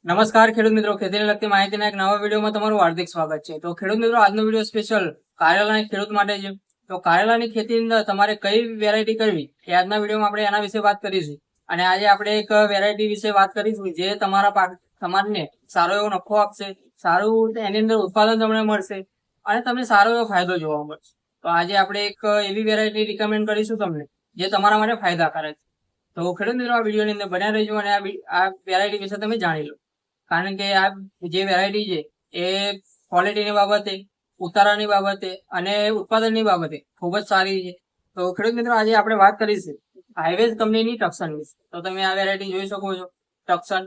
નમસ્કાર ખેડૂત મિત્રો, ખેતીને લગતી માહિતીના એક નવા વિડીયોમાં તમારું હાર્દિક સ્વાગત છે. તો ખેડૂત મિત્રો, આજનો વિડીયો સ્પેશિયલ કારેલાની ખેડૂત માટે છે. તો કારેલાની ખેતીની અંદર તમારે કઈ વેરાયટી કરવી એ આજના વિડીયોમાં આપણે એના વિશે વાત કરીશું. અને આજે આપણે એક વેરાયટી વિશે વાત કરીશું જે તમારા પાક તમારને સારો એવો નફો આપશે, સારું એની અંદર ઉત્પાદન તમને મળશે અને તમને સારો એવો ફાયદો જોવા મળશે. તો આજે આપણે એક એવી વેરાયટી રિકમેન્ડ કરીશું તમને જે તમારા માટે ફાયદાકારક છે. તો ખેડૂત મિત્રો, આ વિડીયોની અંદર બન્યા રહેજો અને આ વેરાયટી વિશે તમે જાણી લો. કારણ કે આ જે વેરાયટી છે એ ક્વોલિટીની બાબતે, ઉતારાની બાબતે અને ઉત્પાદનની બાબતે ખૂબ જ સારી છે. તો ખેડૂત મિત્રો, આજે આપણે વાત કરીશું હાઈવેઝ કંપનીની ટક્સન વિશે. તો તમે આ વેરાયટી જોઈ શકો છો, ટક્સન.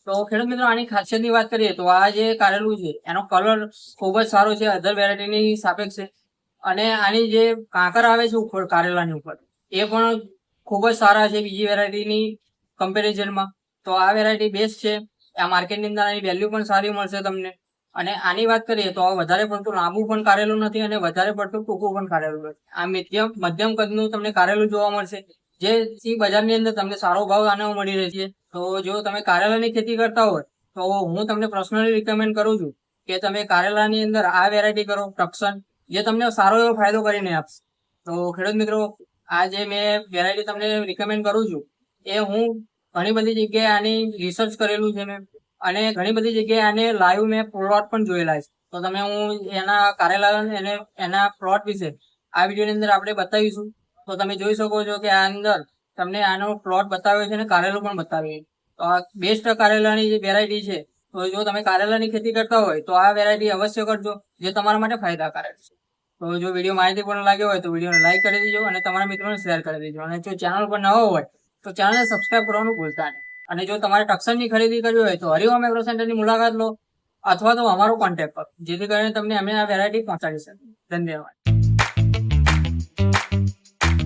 તો ખેડૂત મિત્રો, આની ખાસિયતની વાત કરીએ તો આ જે કારેલું છે એનો કલર ખૂબ જ સારો છે અધર વેરાયટીની સાપેક્ષે. અને આની જે કાંકર આવે છે ઉપર કારેલાની ઉપર એ પણ ખૂબ જ સારા છે બીજી વેરાયટીની કમ્પેરિઝનમાં. તો આ વેરાયટી બેસ્ટ છે. આ માર્કેટની અંદર આની વેલ્યુ પણ સારી મળશે તમને. અને આની વાત કરીએ તો વધારે પડતું લાંબુ પણ કારેલું નથી અને વધારે પડતું ટૂંકું પણ કારેલું નથી. આ મધ્યમ કદનું તમને કારેલું જોવા મળશે, જેથી બજારની અંદર તમને સારો ભાવ આનો મળી રહેશે. તો જો તમે કારેલાની ખેતી કરતા હોય તો હું તમને પર્સનલી રિકમેન્ડ કરું છું કે તમે કારેલાની અંદર આ વેરાયટી કરો, ટક્સન, જે તમને સારો એવો ફાયદો કરીને આપશે. તો ખેડૂત મિત્રો, આ જે મેં વેરાયટી તમને રિકમેન્ડ કરું છું એ હું ઘણી બધી જગ્યાએ આની રિસર્ચ કરેલું છે મેં, અને ઘણી બધી જગ્યાએ આને લાઈવ મેં પ્લોટ પણ જોયેલા છે. તો તમે હું એના કારેલા એના પ્લોટ વિશે આ વિડીયોની અંદર આપણે બતાવીશું. તો તમે જોઈ શકો છો કે આ અંદર તમને આનો પ્લોટ બતાવ્યો છે અને કારેલું પણ બતાવ્યું છે. તો આ બેસ્ટ કારેલાની જે વેરાયટી છે. તો જો તમે કારેલાની ખેતી કરતા હોય તો આ વેરાયટી અવશ્ય કરજો, જે તમારા માટે ફાયદાકારક છે. તો જો વિડીયો માહિતીપૂર્ણ લાગ્યો હોય તો વિડીયોને લાઈક કરી દેજો અને તમારા મિત્રોને શેર કરી દેજો. અને જો ચેનલ પર નવો હોય તો ચેનલને સબસ્ક્રાઇબ કરવાનું ભૂલતા નહીં. અને જો તમારે ટક્સનની ખરીદી કરવી હોય તો હરિઓમ એગ્રો સેન્ટરની મુલાકાત લો અથવા તો અમારો કોન્ટેક્ટ કરો, જેથી કરીને તમને અમે આ વેરાયટી પહોંચાડી શકીએ. ધન્યવાદ.